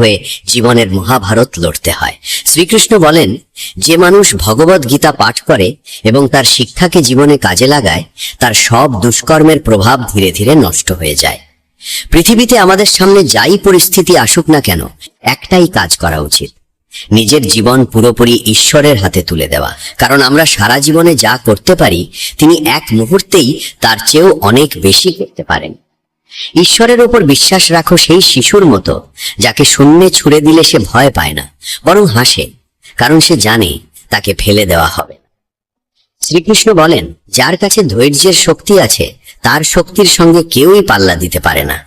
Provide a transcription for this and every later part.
হয়ে জীবনের মহাভারত লড়তে হয়। শ্রীকৃষ্ণ বলেন, যে মানুষ ভগবদ গীতা পাঠ করে এবং তার শিক্ষাকে জীবনে কাজে লাগায়, তার সব দুষ্কর্মের প্রভাব ধীরে ধীরে নষ্ট হয়ে যায়। পৃথিবীতে আমাদের সামনে যাই পরিস্থিতি আসুক না কেন, একটাই কাজ করা উচিত, নিজের জীবন পুরোপুরি ঈশ্বরের হাতে তুলে দেওয়া। কারণ আমরা সারা জীবনে যা করতে পারি, তিনি এক মুহূর্তেই তার চেয়েও অনেক বেশি করতে পারেন। ঈশ্বরের ওপর বিশ্বাস রাখো সেই শিশুর মতো, যাকে শূন্যে ছুড়ে দিলে সে ভয় পায় না, বরং হাসে, কারণ সে জানে তাকে ফেলে দেওয়া হবে। শ্রীকৃষ্ণ বলেন, যার কাছে ধৈর্যের শক্তি আছে, তার শক্তির সঙ্গে কেউই পাল্লা দিতে পারে না।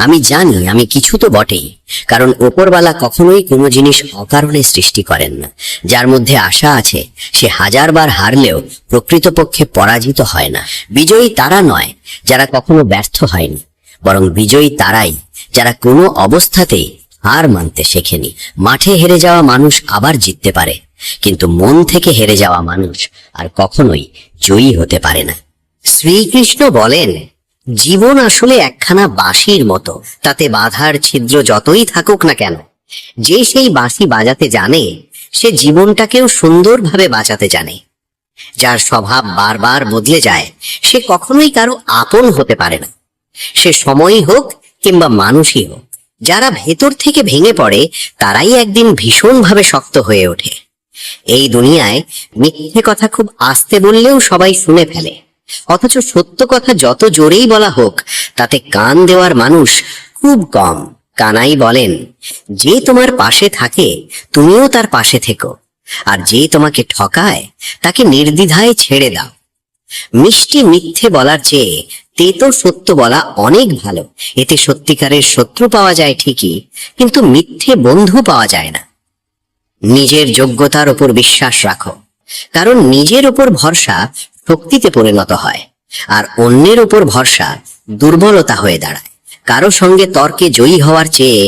আমি জানি আমি কিছু তো বটেই, কারণ ওপরওয়ালা কখনোই কোনো জিনিস অকারণে সৃষ্টি করেন না। যার মধ্যে আশা আছে, সে হাজারবার হারলেও প্রকৃতপক্ষে পরাজিত হয় না। বিজয়ী তারা নয় যারা কখনো ব্যর্থ হয়নি, বরং বিজয়ী তারাই যারা কোনো অবস্থাতেই হার মানতে শেখেনি। মাঠে হেরে যাওয়া মানুষ আবার জিততে পারে, কিন্তু মন থেকে হেরে যাওয়া মানুষ আর কখনোই জয়ী হতে পারে না। শ্রীকৃষ্ণ বলেন, জীবন আসলে একখানা বাঁশির মতো, তাতে বাঁধার ছিদ্র যতই থাকুক না কেন, যে সেই বাঁশি বাজাতে জানে, সে জীবনটাকেও সুন্দরভাবে বাঁচাতে জানে। যার স্বভাব বারবার বদলে যায়, সে কখনোই কারো আপন হতে পারে না, সে সময়ই হোক কিংবা মানুষই হোক। যারা ভেতর থেকে ভেঙে পড়ে, তারাই একদিন ভীষণভাবে শক্ত হয়ে ওঠে। এই দুনিয়ায় মিথ্যে কথা খুব আস্তে বললেও সবাই শুনে ফেলে, অথচ সত্য কথা যত জোরেই বলা হোক, তাতে কান দেওয়ার মানুষ খুব কম। কানাই বলেন, যে তোমার পাশে থাকে তুমিও তার পাশে থেকো, আর যে তোমাকে ঠকায় তাকে নির্দ্বিধায় ছেড়ে দাও। মিষ্টি মিথ্যে বলার চেয়ে তেতো সত্য বলা অনেক ভালো। এতে সত্যিকারের শত্রু পাওয়া যায় ঠিকই, কিন্তু মিথ্যে বন্ধু পাওয়া যায় না। নিজের যোগ্যতার উপর বিশ্বাস রাখো, কারণ নিজের উপর ভরসা শক্তিতে পরিণত হয়, আর অন্যের উপর ভরসা দুর্বলতা হয়ে দাঁড়ায়। কারো সঙ্গে তর্কে জয়ী হওয়ার চেয়ে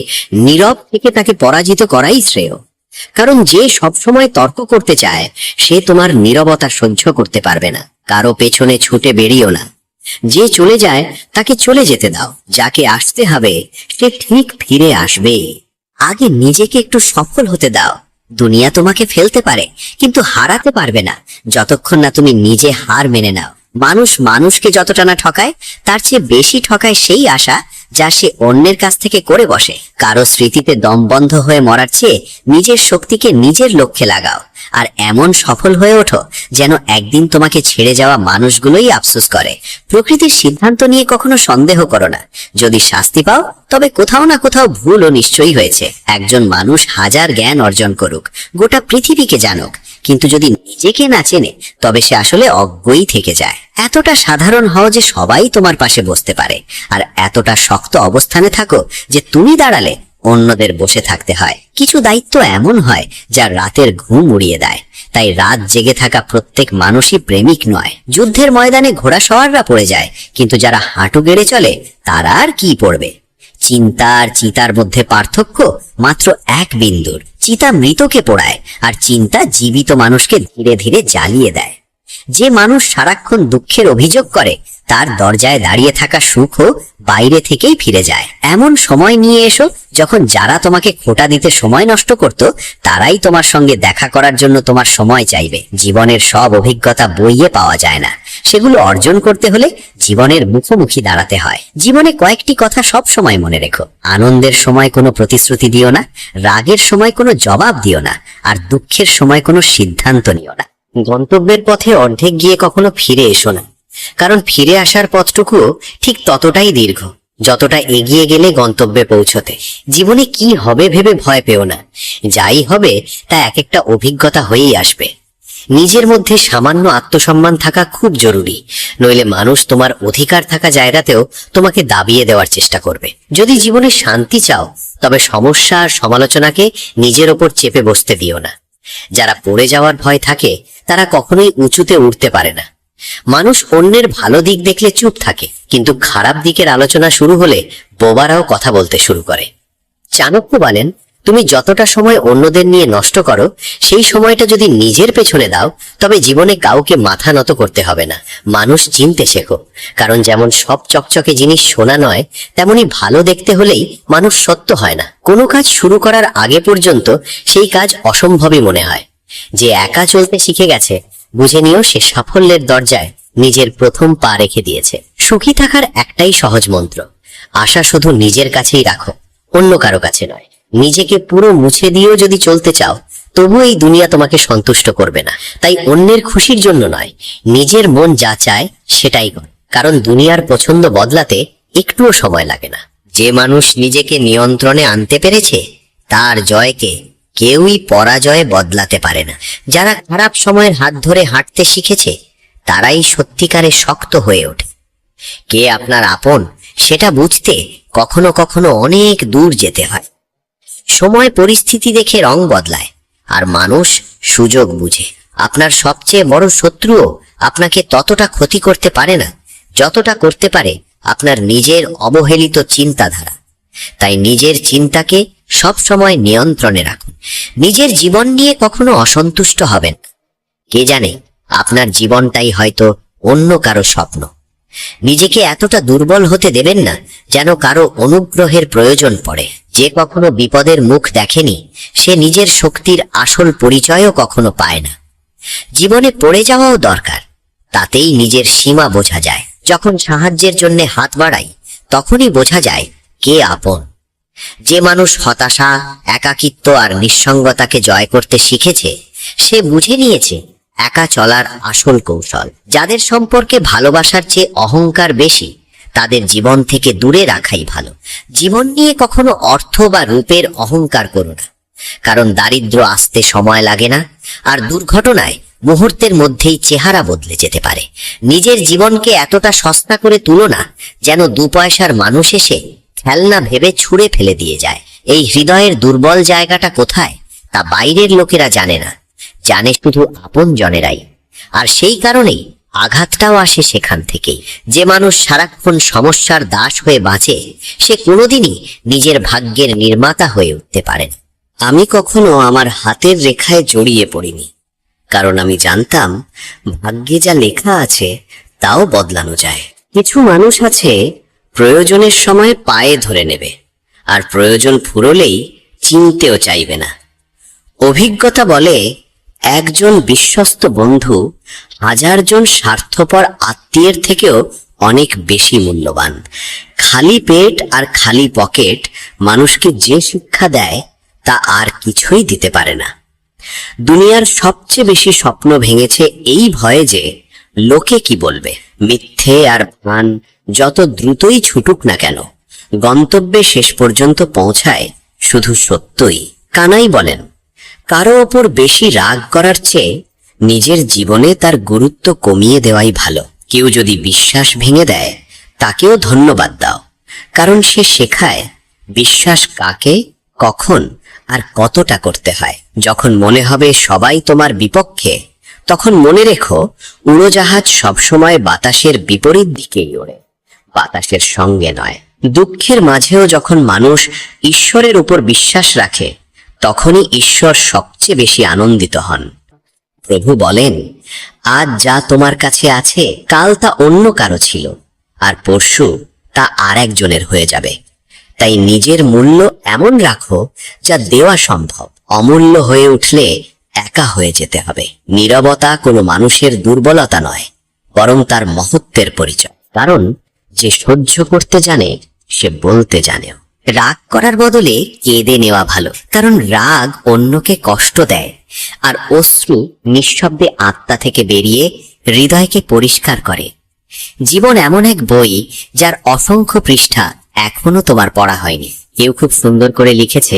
নীরব থেকে তাকে পরাজিত করাই শ্রেয়। কারণ যে সবসময় তর্ক করতে চায়, সে তোমার নীরবতা সহ্য করতে পারবে না। কারো পেছনে ছুটে বেরিও না, যে চলে যায় তাকে চলে যেতে দাও। যাকে আসতে হবে সে ঠিক ফিরে আসবে। আগে নিজেকে একটু সফল হতে দাও। দুনিয়া তোমাকে ফেলতে পারে, কিন্তু হারাতে পারবে না যতক্ষণ না তুমি নিজে হার মেনে নাও। মানুষ মানুষকে যতটা না ঠকায়, তার চেয়ে বেশি ঠকায় সেই আশা যা সে অন্যের কাছ থেকে করে বসে। কারো স্মৃতিতে দম বন্ধ হয়ে মরার চেয়ে নিজের শক্তিকে নিজের লক্ষ্যে লাগাও, আর এমন সফল হয়ে ওঠো যেন একদিন তোমাকে ছেড়ে যাওয়া মানুষগুলোই আফসোস করে। প্রকৃতির সিদ্ধান্ত নিয়ে কখনো সন্দেহ করো না। যদি শাস্তি পাও, তবে কোথাও না কোথাও ভুলও নিশ্চয়ই হয়েছে। একজন মানুষ হাজার জ্ঞান অর্জন করুক, গোটা পৃথিবীকে জানুক, কিন্তু যদি নিজেকে না চেনে, তবে সে আসলে অজ্ঞই থেকে যায়। এতটা সাধারণ হও যে সবাই তোমার পাশে বসতে পারে, আর এতটা শক্ত অবস্থানে থাকো যে তুমি দাঁড়ালে অন্যদের বসে থাকতে হয়। কিছু দায়িত্ব এমন হয় যা রাতের ঘুম উড়িয়ে দেয়, তাই রাত জেগে থাকা প্রত্যেক মানুষই প্রেমিক নয়। যুদ্ধের ময়দানে ঘোড়া সওয়াররা পড়ে যায়, কিন্তু যারা হাঁটু গেড়ে চলে তারা আর কি পড়বে? চিন্তা আর চিতার মধ্যে পার্থক্য মাত্র এক বিন্দুর। চিতা মৃতকে পোড়ায়, আর চিন্তা জীবিত মানুষকে ধীরে ধীরে জ্বালিয়ে দেয়। যে মানুষ সারাক্ষণ দুঃখের অভিযোগ করে, তার দরজায় দাঁড়িয়ে থাকা সুখও বাইরে থেকেই ফিরে যায়। এমন সময় নিয়ে এসো যখন যারা তোমাকে খোঁটা দিতে সময় নষ্ট করত, তারাই তোমার সঙ্গে দেখা করার জন্য তোমার সময় চাইবে। জীবনের সব অভিজ্ঞতা বইয়ে পাওয়া যায় না, সেগুলো অর্জন করতে হলে জীবনের মুখোমুখি দাঁড়াতে হয়। জীবনে কয়েকটি কথা সব সময় মনে রেখো। আনন্দের সময় কোনো প্রতিশ্রুতি দিও না, রাগের সময় কোনো জবাব দিও না, আর দুঃখের সময় কোনো সিদ্ধান্ত নিও না। গন্তব্যের পথে অর্ধেক গিয়ে কখনো ফিরে এসো না, কারণ ফিরে আসার পথটুকু ঠিক ততটাই দীর্ঘ যতটা এগিয়ে গেলে গন্তব্যে পৌঁছতে। জীবনে কি হবে ভেবে ভয় পেও না, যাই হবে তা এক একটা অভিজ্ঞতা হয়েই আসবে। নিজের মধ্যে সামান্য আত্মসম্মান থাকা খুব জরুরি, নইলে মানুষ তোমার অধিকার থাকা জায়গাতেও তোমাকে দাবিয়ে দেওয়ার চেষ্টা করবে। যদি জীবনে শান্তি চাও, তবে সমস্যা আর সমালোচনাকে নিজের ওপর চেপে বসতে দিও না। যারা পড়ে যাওয়ার ভয় থাকে, তারা কখনোই উঁচুতে উঠতে পারে না। মানুষ অন্যের ভালো দিক দেখলে চুপ থাকে, কিন্তু খারাপ দিকের আলোচনা শুরু হলে বোবারাও কথা বলতে শুরু করে। চাণক্য বলেন, তুমি যতটা সময় অন্যদের নিয়ে নষ্ট করো, সেই সময়টা যদি নিজের পেছনে দাও, তবে জীবনে কাউকে মাথা নত করতে হবে না। মানুষ চিনতে শেখো, কারণ যেমন সব চকচকে জিনিস সোনা নয়, তেমনি ভালো দেখতে হলেই মানুষ সত্য হয় না। কোনো কাজ শুরু করার আগে পর্যন্ত সেই কাজ অসম্ভবই মনে হয়। যে একা চলতে শিখে গেছে, বুঝে নিও সে সাফল্যের দরজায় নিজের প্রথম পা রেখে দিয়েছে। সুখী থাকার একটাই সহজ মন্ত্র, আশা শুধু নিজের কাছেই রাখো, অন্য কারো কাছে নয়। নিজেকে পুরো মুছে দিয়েও যদি চলতে চাও, তবু এই দুনিয়া তোমাকে সন্তুষ্ট করবে না। তাই অন্যের খুশির জন্য নয়, নিজের মন যা চায় সেটাই কর, কারণ দুনিয়ার পছন্দ বদলাতে একটুও সময় লাগে না। যে মানুষ নিজেকে নিয়ন্ত্রণে আনতে পেরেছে, তার জয়কে কেউই পরাজয়ে বদলাতে পারে না। যারা খারাপ সময়ের হাত ধরে হাঁটতে শিখেছে, তারাই সত্যিকারে শক্ত হয়ে ওঠে। কে আপনার আপন সেটা বুঝতে কখনো কখনো অনেক দূর যেতে হয়। সময় পরিস্থিতি দেখে রং বদলায়, আর মানুষ সুযোগ বুঝে। আপনার সবচেয়ে বড় শত্রুও আপনাকে ততটা ক্ষতি করতে পারে না, যতটা করতে পারে আপনার নিজের অবহেলিত চিন্তাধারা। তাই নিজের চিন্তাকে সব সময় নিয়ন্ত্রণে রাখুন। নিজের জীবন নিয়ে কখনো অসন্তুষ্ট হবেন। কে জানে, আপনার জীবনটাই হয়তো অন্য কারো স্বপ্ন। নিজেকে এতটা দুর্বল হতে দেবেন না যেন কারো অনুগ্রহের প্রয়োজন পড়ে। যে কখনো বিপদের মুখ দেখেনি, সে নিজের শক্তির আসল পরিচয়ও কখনো পায় না। জীবনে পড়ে যাওয়াও দরকার, তাতেই নিজের সীমা বোঝা যায়। যখন সাহায্যের জন্য হাত বাড়াই, তখনই বোঝা যায় কে আপন। যে মানুষ হতাশা, একাকিত্ব আর নিঃসঙ্গতাকে জয় করতে শিখেছে, সে বুঝে নিয়েছে একা চলার আসল কৌশল। যাদের সম্পর্কে ভালোবাসার চেয়ে অহংকার বেশি, তাদের জীবন থেকে দূরে রাখাই ভালো। জীবন নিয়ে কখনো অর্থ বা রূপের অহংকার করো না, কারণ দারিদ্র্য আসতে সময় লাগে না, আর দুর্ঘটনায় মুহূর্তের মধ্যেই চেহারা বদলে যেতে পারে। নিজের জীবনকে এতটা সস্তা করে তুলো না যেন 2 পয়সার মানুষ এসে খেলনা ভেবে ছুঁড়ে ফেলে দিয়ে যায়। এই হৃদয়ের দুর্বল জায়গাটা কোথায়, তা বাইরের লোকেরা জানে না, জানে শুধু আপন জনেরাই। আর সেই কারণেই আঘাতটাও আসে সেখান থেকেই। যে মানুষ সারাক্ষণ সমস্যার দাস হয়ে বাঁচে, সে কোনোদিনই নিজের ভাগ্যের নির্মাতা হয়ে উঠতে পারে না। আমি কখনো আমার হাতের রেখায় জড়িয়ে পড়িনি, কারণ আমি জানতাম ভাগ্যে যা লেখা আছে তাও বদলানো যায়। কিছু মানুষ আছে প্রয়োজনের সময় পায়ে ধরে নেবে, আর প্রয়োজন ফুরলেই চিনতেও চাইবে না। অভিজ্ঞতা বলে, একজন বিশ্বস্ত বন্ধু 1000 জন স্বার্থপর আত্মীয়ের থেকেও অনেক বেশি মূল্যবান। খালি পেট আর খালি পকেট মানুষকে যে শিক্ষা দেয়, তা আর কিছুই দিতে পারে না। দুনিয়ার সবচেয়ে বেশি স্বপ্ন ভেঙেছে এই ভয়ে যে লোকে কি বলবে। মিথ্যে আর প্রাণ যত দ্রুতই ছুটুক না কেন, গন্তব্যে শেষ পর্যন্ত পৌঁছায় শুধু সত্যই। কানাই বলেন, কারো ওপর বেশি রাগ করার চেয়ে নিজের জীবনে তার গুরুত্ব কমিয়ে দেওয়াই ভালো। কেউ যদি বিশ্বাস ভেঙে দেয়, তাকেও ধন্যবাদ দাও, কারণ সে শেখায় বিশ্বাস কাকে, কখন আর কতটা করতে হয়। যখন মনে হবে সবাই তোমার বিপক্ষে, তখন মনে রেখো উড়োজাহাজ সবসময় বাতাসের বিপরীত দিকেই ওড়ে, বাতাসের সঙ্গে নয়। দুঃখের মাঝেও যখন মানুষ ঈশ্বরের উপর বিশ্বাস রাখে, তখনই ঈশ্বর সবচেয়ে বেশি আনন্দিত হন। প্রভু বলেন, আজ যা তোমার কাছে আছে, কাল তা অন্য কারো ছিল, আর পরশু তা আর একজনের হয়ে যাবে। তাই নিজের মূল্য এমন রাখো যা দেওয়া সম্ভব। অমূল্য হয়ে উঠলে একা হয়ে যেতে হবে। নীরবতা কোনো মানুষের দুর্বলতা নয়, বরং তার মহত্বের পরিচয়। কারণ যে সহ্য করতে জানে, সে বলতে জানেও। রাগ করার বদলে কেঁদে নেওয়া ভালো, কারণ রাগ অন্যকে কষ্ট দেয়, আর অশ্রু নিঃশব্দে আত্মা থেকে বেরিয়ে হৃদয়কে পরিষ্কার করে। জীবন এমন এক বই, যার অসংখ্য পৃষ্ঠা এখনো তোমার পড়া হয়নি। কেউ খুব সুন্দর করে লিখেছে,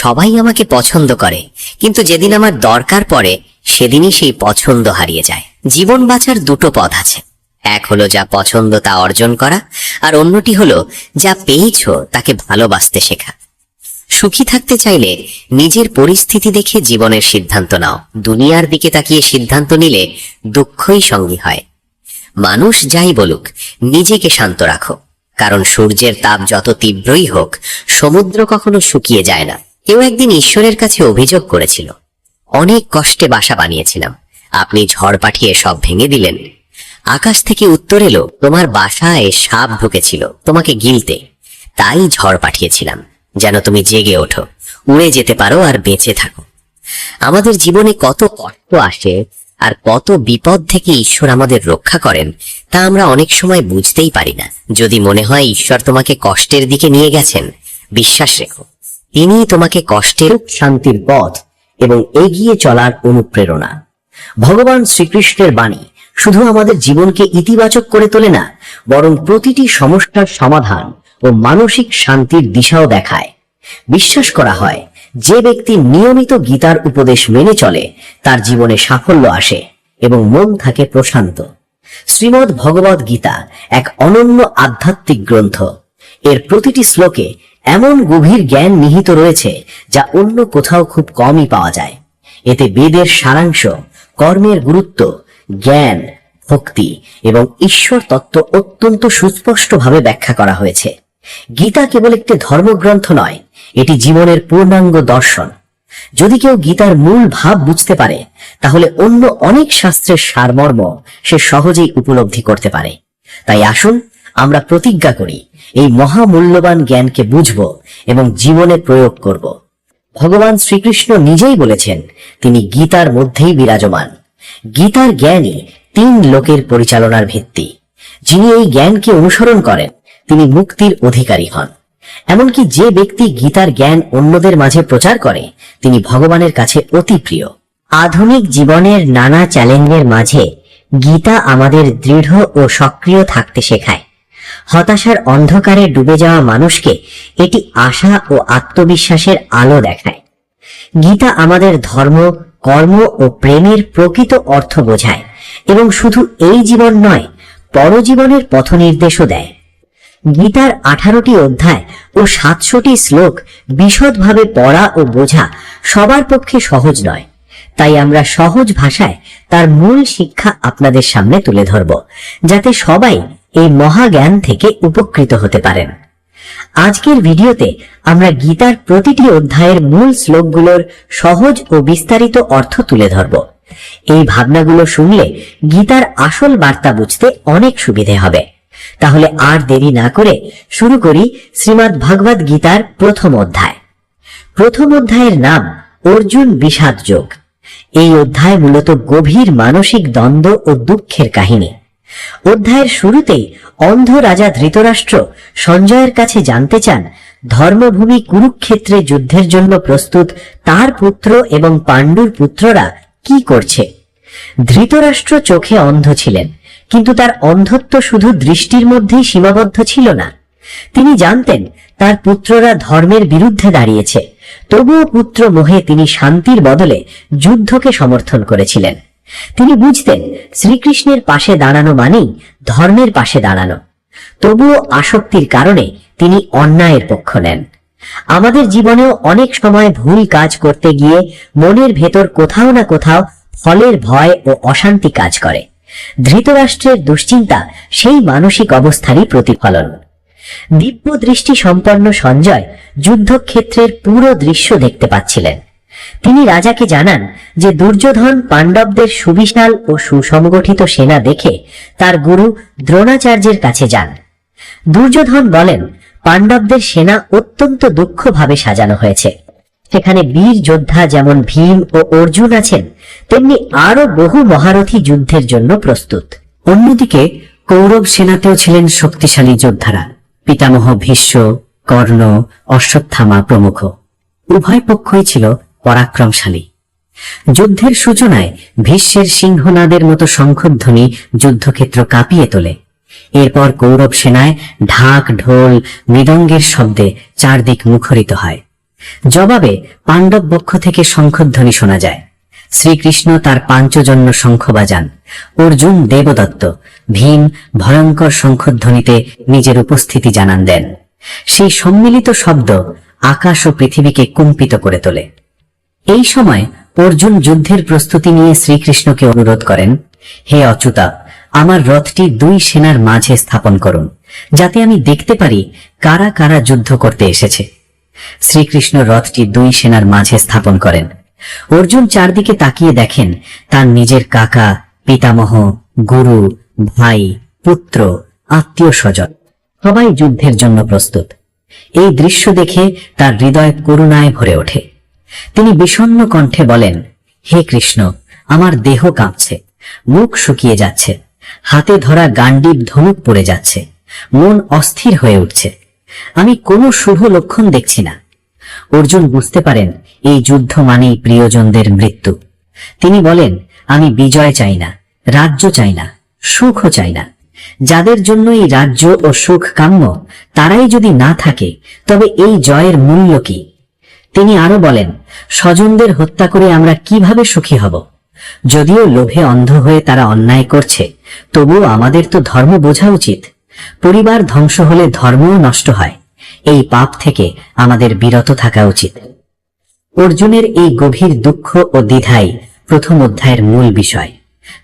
সবাই আমাকে পছন্দ করে, কিন্তু যেদিন আমার দরকার পড়ে, সেদিনই সেই পছন্দ হারিয়ে যায়। জীবন বাঁচার 2টো পথ আছে, এক হলো যা পছন্দ তা অর্জন করা, আর অন্যটি হলো যা পেয়েছো তাকে ভালোবাসতে শেখা। সুখী থাকতে চাইলে নিজের পরিস্থিতি দেখে জীবনের সিদ্ধান্ত নাও। দুনিয়ার দিকে তাকিয়ে সিদ্ধান্ত নিলে দুঃখই সঙ্গী হয়। মানুষ যাই বলুক, নিজেকে শান্ত রাখো, কারণ সূর্যের তাপ যত তীব্রই হোক, সমুদ্র কখনো শুকিয়ে যায় না। কেউ একদিন ঈশ্বরের কাছে অভিযোগ করেছিল, অনেক কষ্টে বাসা বানিয়েছিলাম, আপনি ঝড় পাঠিয়ে সব ভেঙে দিলেন। আকাশ থেকে উত্তর এলো, তোমার বাসায় সাপ ঢুকেছিল তোমাকে গিলতে, তাই ঝড় পাঠিয়েছিলাম, যেন তুমি জেগে ওঠো, উড়ে যেতে পারো আর বেঁচে থাকো। আমাদের জীবনে কত কষ্ট আসে আর কত বিপদ থেকে ঈশ্বর আমাদের রক্ষা করেন তা আমরা অনেক সময় বুঝতেই পারি না। যদি মনে হয় ঈশ্বর তোমাকে কষ্টের দিকে নিয়ে গেছেন, বিশ্বাস রেখো, তিনিই তোমাকে কষ্টের শান্তির পথ এবং এগিয়ে চলার অনুপ্রেরণা। ভগবান শ্রীকৃষ্ণের বাণী শুধু আমাদের জীবনকে ইতিবাচক করে তোলে না, বরং প্রতিটি সমস্যার সমাধান ও মানসিক শান্তির দিশাও দেখায়। বিশ্বাস করা হয়, যে ব্যক্তি নিয়মিত গীতার উপদেশ মেনে চলে তার জীবনে সাফল্য আসে এবং মন থাকে প্রশান্ত। শ্রীমদ্ ভগবদ গীতা এক অনন্য আধ্যাত্মিক গ্রন্থ। এর প্রতিটি শ্লোকে এমন গভীর জ্ঞান নিহিত রয়েছে যা অন্য কোথাও খুব কমই পাওয়া যায়। এতে বেদের সারাংশ, কর্মের গুরুত্ব, জ্ঞান, ভক্তি এবং ঈশ্বর তত্ত্ব অত্যন্ত সুস্পষ্টভাবে ব্যাখ্যা করা হয়েছে। গীতা কেবল একটি ধর্মগ্রন্থ নয়, এটি জীবনের পূর্ণাঙ্গ দর্শন। যদি কেউ গীতার মূল ভাব বুঝতে পারে, তাহলে অন্য অনেক শাস্ত্রের সারমর্ম সে সহজেই উপলব্ধি করতে পারে। তাই আসুন আমরা প্রতিজ্ঞা করি, এই মহামূল্যবান জ্ঞানকে বুঝব এবং জীবনে প্রয়োগ করব। ভগবান শ্রীকৃষ্ণ নিজেই বলেছেন, তিনি গীতার মধ্যেই বিরাজমান। গীতার জ্ঞানই 3 লোকের পরিচালনার ভিত্তি। যিনি এই জ্ঞানকে অনুসরণ করেন তিনি মুক্তির অধিকারী হন। এমনকি যে ব্যক্তি গীতার জ্ঞান অন্যদের মাঝে প্রচার করে তিনি ভগবানের কাছে অতি প্রিয়। আধুনিক জীবনের নানা চ্যালেঞ্জের মাঝে গীতা আমাদের দৃঢ় ও সক্রিয় থাকতে শেখায়। হতাশার অন্ধকারে ডুবে যাওয়া মানুষকে এটি আশা ও আত্মবিশ্বাসের আলো দেখায়। গীতা আমাদের ধর্ম, কর্ম ও প্রেমের প্রকৃত অর্থ বোঝায় এবং শুধু এই জীবন নয়, পরজীবনের পথনির্দেশও দেয়। গীতার 18টি অধ্যায় ও 700টি শ্লোক বিশদভাবে পড়া ও বোঝা সবার পক্ষে সহজ নয়। তাই আমরা সহজ ভাষায় তার মূল শিক্ষা আপনাদের সামনে তুলে ধরব, যাতে সবাই এই মহাজ্ঞান থেকে উপকৃত হতে পারেন। আজকের ভিডিওতে আমরা গীতার প্রতিটি অধ্যায়ের মূল শ্লোকগুলোর সহজ ও বিস্তারিত অর্থ তুলে ধরব। এই ভাবনাগুলো শুনলে গীতার আসল বার্তা বুঝতে অনেক সুবিধে হবে। তাহলে আর দেরি না করে শুরু করি শ্রীমদ্ ভগবদ গীতার প্রথম অধ্যায়। প্রথম অধ্যায়ের নাম অর্জুন বিষাদ যোগ। এই অধ্যায় মূলত গভীর মানসিক দ্বন্দ্ব ও দুঃখের কাহিনী। অধ্যায়ের শুরুতেই অন্ধ রাজা ধৃতরাষ্ট্র সঞ্জয়ের কাছে জানতে চান, ধর্মভূমি কুরুক্ষেত্রে যুদ্ধের জন্য প্রস্তুত তার পুত্র এবং পাণ্ডুর পুত্ররা কি করছে। ধৃতরাষ্ট্র চোখে অন্ধ ছিলেন, কিন্তু তার অন্ধত্ব শুধু দৃষ্টির মধ্যেই সীমাবদ্ধ ছিল না। তিনি জানতেন তার পুত্ররা ধর্মের বিরুদ্ধে দাঁড়িয়েছে, তবুও পুত্র মোহে তিনি শান্তির বদলে যুদ্ধকে সমর্থন করেছিলেন। তিনি বুঝতেন শ্রীকৃষ্ণের পাশে দাঁড়ানো মানেই ধর্মের পাশে দাঁড়ানো, তবুও আসক্তির কারণে তিনি অন্যায়ের পক্ষ নেন। আমাদের জীবনেও অনেক সময় ভুল কাজ করতে গিয়ে মনের ভেতর কোথাও না কোথাও ফলের ভয় ও অশান্তি কাজ করে। ধৃতরাষ্ট্রের দুশ্চিন্তা সেই মানসিক অবস্থারই প্রতিফলন। দিব্য দৃষ্টি সম্পন্ন সঞ্জয় যুদ্ধক্ষেত্রের পুরো দৃশ্য দেখতে পাচ্ছিলেন। তিনি রাজাকে জানান যে দুর্যোধন পাণ্ডবদের সুবিশাল ও সুসংগঠিত সেনা দেখে তার গুরু দ্রোণাচার্যের কাছে যান। দুর্যোধন বলেন, পাণ্ডবদের সেনা অত্যন্ত দুঃখভাবে সাজানো হয়েছে। সেখানে বীর যোদ্ধা যেমন ভীম ও অর্জুন আছেন, তেমনি আরো বহু মহারথী যুদ্ধের জন্য প্রস্তুত। অন্যদিকে কৌরব সেনাতেও ছিলেন শক্তিশালী যোদ্ধারা, পিতামহ ভীষ্ম, কর্ণ, অশ্বত্থামা প্রমুখ। উভয় পক্ষই ছিল পরাক্রমশালী। যুদ্ধের সূচনায় ভীষ্মের সিংহনাদের মতো শঙ্খধ্বনি যুদ্ধক্ষেত্র কাঁপিয়ে তোলে। এরপর কৌরব সেনায় ঢাক, ঢোল, মৃদঙ্গের শব্দে চারদিক মুখরিত হয়। জবাবে পাণ্ডব পক্ষ থেকে শঙ্খধ্বনি শোনা যায়। শ্রীকৃষ্ণ তার পাঞ্চজন্য শঙ্খ বাজান, অর্জুন দেবদত্ত, ভীম ভয়ঙ্কর শঙ্খধ্বনিতে নিজের উপস্থিতি জানান দেন। সেই সম্মিলিত শব্দ আকাশ ও পৃথিবীকে কম্পিত করে তোলে। এই সময় অর্জুন যুদ্ধের প্রস্তুতি নিয়ে শ্রীকৃষ্ণকে অনুরোধ করেন, হে অচ্যুতা, আমার রথটি 2 সেনার মাঝে স্থাপন করুন, যাতে আমি দেখতে পারি কারা কারা যুদ্ধ করতে এসেছে। শ্রীকৃষ্ণ রথটি দুই সেনার মাঝে স্থাপন করেন। অর্জুন চারদিকে তাকিয়ে দেখেন তার নিজের কাকা, পিতামহ, গুরু, ভাই, পুত্র, আত্মীয় স্বজন সবাই যুদ্ধের জন্য প্রস্তুত। এই দৃশ্য দেখে তার হৃদয় করুণায় ভরে ওঠে। তিনি বিষণ্ণ কণ্ঠে বলেন, হে কৃষ্ণ, আমার দেহ কাঁপছে, মুখ শুকিয়ে যাচ্ছে, হাতে ধরা গান্ডীব ধনুক পড়ে যাচ্ছে, মন অস্থির হয়ে উঠছে। আমি কোনো শুভ লক্ষণ দেখছি না। অর্জুন বুঝতে পারেন এই যুদ্ধ মানেই প্রিয়জনদের মৃত্যু। তিনি বলেন, আমি বিজয় চাই না, রাজ্য চাই না, সুখও চাই না। যাদের জন্য এই রাজ্য ও সুখ কাম্য, তারাই যদি না থাকে তবে এই জয়ের মূল্য কি? তিনি আরো বলেন, স্বজনদের হত্যা করে আমরা কিভাবে সুখী হব? যদিও লোভে অন্ধ হয়ে তারা অন্যায় করছে, তবুও আমাদের তো ধর্ম বোঝা উচিত। পরিবার ধ্বংস হলে ধর্মও নষ্ট হয়। এই পাপ থেকে আমাদের বিরত থাকা উচিত। অর্জুনের এই গভীর দুঃখ ও দ্বিধাই প্রথম অধ্যায়ের মূল বিষয়।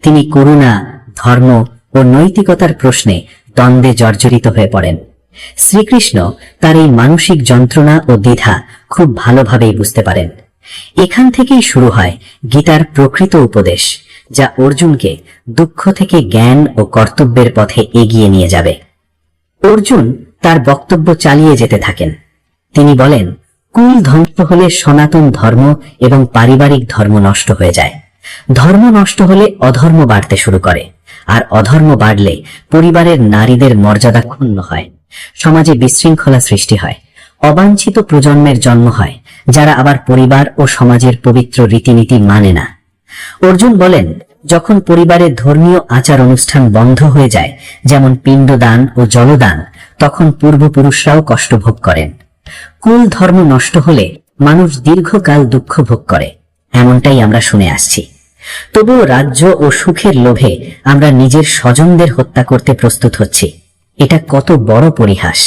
তিনি করুণা, ধর্ম ও নৈতিকতার প্রশ্নে দ্বন্দ্বে জর্জরিত হয়ে পড়েন। শ্রীকৃষ্ণ তার এই মানসিক যন্ত্রণা ও দ্বিধা খুব ভালোভাবেই বুঝতে পারেন। এখান থেকেই শুরু হয় গীতার প্রকৃত উপদেশ, যা অর্জুনকে দুঃখ থেকে জ্ঞান ও কর্তব্যের পথে এগিয়ে নিয়ে যাবে। অর্জুন তার বক্তব্য চালিয়ে যেতে থাকেন। তিনি বলেন, কুল ধ্বংস হলে সনাতন ধর্ম এবং পারিবারিক ধর্ম নষ্ট হয়ে যায়। ধর্ম নষ্ট হলে অধর্ম বাড়তে শুরু করে, আর অধর্ম বাড়লে পরিবারের নারীদের মর্যাদা ক্ষুণ্ণ হয়, সমাজে বিশৃঙ্খলা সৃষ্টি হয়, অবাঞ্ছিত প্রজন্মের জন্ম হয়, যারা আবার পরিবার ও সমাজের পবিত্র রীতিনীতি মানে না। অর্জুন বলেন, যখন পরিবারের ধর্মীয় আচার অনুষ্ঠান বন্ধ হয়ে যায়, যেমন পিণ্ডদান ও জলদান, তখন পূর্বপুরুষরাও কষ্ট ভোগ করেন। কুল ধর্ম নষ্ট হলে মানুষ দীর্ঘকাল দুঃখ ভোগ করে, এমনটাই আমরা শুনে আসছি। তবুও রাজ্য ও সুখের লোভে আমরা নিজের স্বজনদের হত্যা করতে প্রস্তুত হচ্ছি। এটা কত বড় পরিহাস।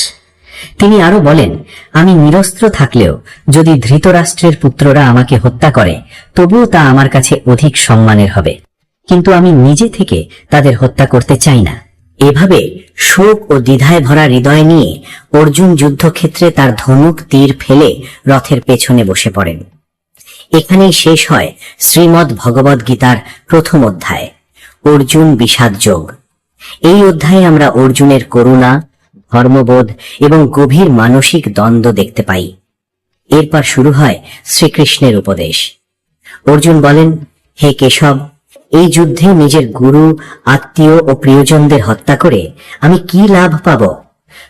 তিনি আরো বলেন, আমি নিরস্ত্র থাকলেও যদি ধৃতরাষ্ট্রের পুত্ররা আমাকে হত্যা করে, তবুও তা আমার কাছে অধিক সম্মানের হবে, কিন্তু আমি নিজে থেকে তাদের হত্যা করতে চাই না। এভাবে শোক ও দ্বিধায় ভরা হৃদয় নিয়ে অর্জুন যুদ্ধক্ষেত্রে তার ধনুক তীর ফেলে রথের পেছনে বসে পড়েন। এখানেই শেষ হয় শ্রীমদ্ ভগবদ গীতার প্রথম অধ্যায়, অর্জুন বিষাদ যোগ। এই অধ্যায়ে আমরা অর্জুনের করুণা, ধর্মবোধ এবং গভীর মানসিক দ্বন্দ্ব দেখতে পাই। এরপর শুরু হয় শ্রীকৃষ্ণের উপদেশ। অর্জুন বলেন, হে কেশব, এই যুদ্ধে নিজের গুরু, আত্মীয় ও প্রিয়জনদের হত্যা করে আমি কি লাভ পাব?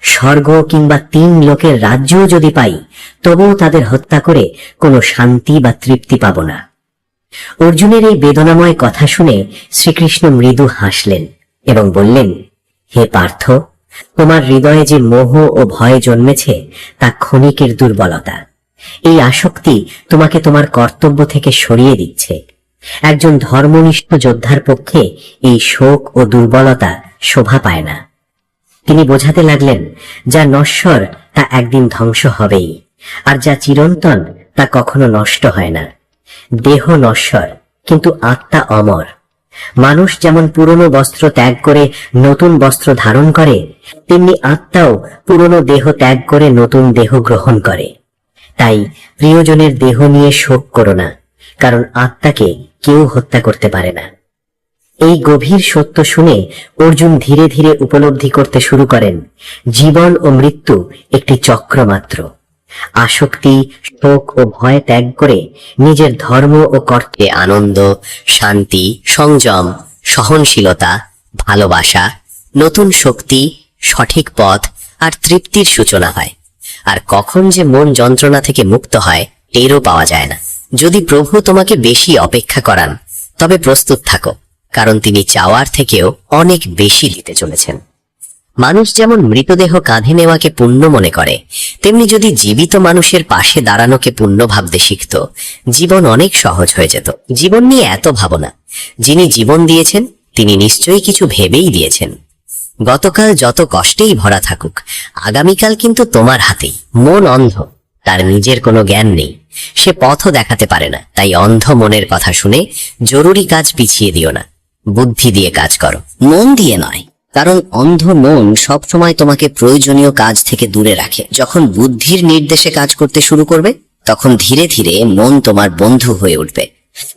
স্বর্গ কিংবা 3 লোকের রাজ্যও যদি পাই, তবুও তাদের হত্যা করে কোনো শান্তি বা তৃপ্তি পাব না। অর্জুনের এই বেদনাময় কথা শুনে শ্রীকৃষ্ণ মৃদু হাসলেন এবং বললেন, হে পার্থ, তোমার হৃদয়ে যে মোহ ও ভয় জন্মেছে তা ক্ষণিকের দুর্বলতা। এই আসক্তি তোমাকে তোমার কর্তব্য থেকে সরিয়ে দিচ্ছে। একজন ধর্মনিষ্ঠ যোদ্ধার পক্ষে এই শোক ও দুর্বলতা শোভা পায় না। তিনি বোঝাতে লাগলেন, যা নশ্বর তা একদিন ধ্বংস হবেই, আর যা চিরন্তন তা কখনো নষ্ট হয় না। দেহ নশ্বর, কিন্তু আত্মা অমর। মানুষ যেমন পুরনো বস্ত্র ত্যাগ করে নতুন বস্ত্র ধারণ করে, তেমনি আত্মাও পুরনো দেহ ত্যাগ করে নতুন দেহ গ্রহণ করে। তাই প্রিয়জনের দেহ নিয়ে শোক করো না, কারণ আত্মাকে কেউ হত্যা করতে পারে না। এই গভীর সত্য শুনে অর্জুন ধীরে ধীরে উপলব্ধি করতে শুরু করেন, জীবন ও মৃত্যু একটি চক্র মাত্র। আসক্তি, শোক ও ভয় ত্যাগ করে নিজের ধর্ম ও কর্তব্যে আনন্দ, শান্তি, সংযম, সহনশীলতা, ভালোবাসা, নতুন শক্তি, সঠিক পথ আর তৃপ্তির সূচনা হয়। আর কখন যে মন যন্ত্রণা থেকে মুক্ত হয় টেরও পাওয়া যায় না। যদি প্রভু তোমাকে বেশি অপেক্ষা করান, তবে প্রস্তুত থাকো, কারণ তিনি চাওয়ার থেকেও অনেক বেশি দিতে চলেছেন। মানুষ যেমন মৃতদেহ কাঁধে নেওয়াকে পুণ্য মনে করে, তেমনি যদি জীবিত মানুষের পাশে দাঁড়ানোকে পুণ্য ভাবতে শিখত, জীবন অনেক সহজ হয়ে যেত। জীবন নিয়ে এত ভাবনা, যিনি জীবন দিয়েছেন তিনি নিশ্চয়ই কিছু ভেবেই দিয়েছেন। গতকাল যত কষ্টেই ভরা থাকুক, আগামীকাল কিন্তু তোমার হাতেই। মন অন্ধ, তার নিজের কোনো জ্ঞান নেই, সে পথও দেখাতে পারে না। তাই অন্ধ মনের কথা শুনে জরুরি কাজ পিছিয়ে দিও না, বুদ্ধি দিয়ে কাজ করো, মন দিয়ে নয়। কারণ অন্ধ মন সবসময় তোমাকে প্রয়োজনীয় কাজ থেকে দূরে রাখে। যখন বুদ্ধির নির্দেশে কাজ করতে শুরু করবে, তখন ধীরে ধীরে মন তোমার বন্ধু হয়ে উঠবে।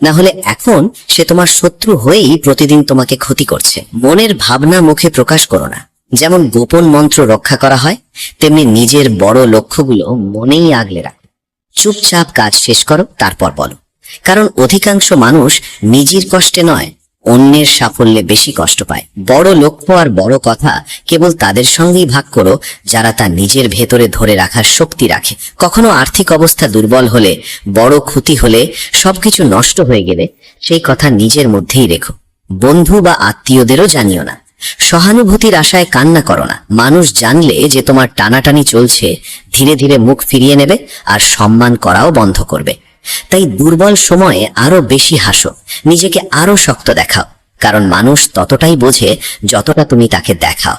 না হলে এখন সে তোমার শত্রু হয়েই প্রতিদিন তোমাকে ক্ষতি করছে। মনের ভাবনা মুখে প্রকাশ করো না। যেমন গোপন মন্ত্র রক্ষা করা হয়, তেমনি নিজের বড় লক্ষ্যগুলো মনেই আগলে রাখো। চুপচাপ কাজ শেষ করো, তারপর বলো। কারণ অধিকাংশ মানুষ নিজের কষ্টে নয়, অন্যের সাফল্যে বেশি কষ্ট পায়। বড় লক্ষ্য আর বড় কথা কেবল তাদের সঙ্গেই ভাগ করো যারা তা নিজের ভেতরে ধরে রাখার শক্তি রাখে। কখনো আর্থিক অবস্থা দুর্বল হলে, বড় ক্ষতি হলে, সবকিছু নষ্ট হয়ে গেলে সেই কথা নিজের মধ্যেই রেখো। বন্ধু বা আত্মীয়দেরও জানিও না। সহানুভূতির আশায় কান্না করো না। মানুষ জানলে যে তোমার টানাটানি চলছে, ধীরে ধীরে মুখ ফিরিয়ে নেবে আর সম্মান করাও বন্ধ করবে। তাই দুর্বল সময়ে আরো বেশি হাসো, নিজেকে আরো শক্ত দেখাও। কারণ মানুষ ততটাই বোঝে যতটা তুমি তাকে দেখাও।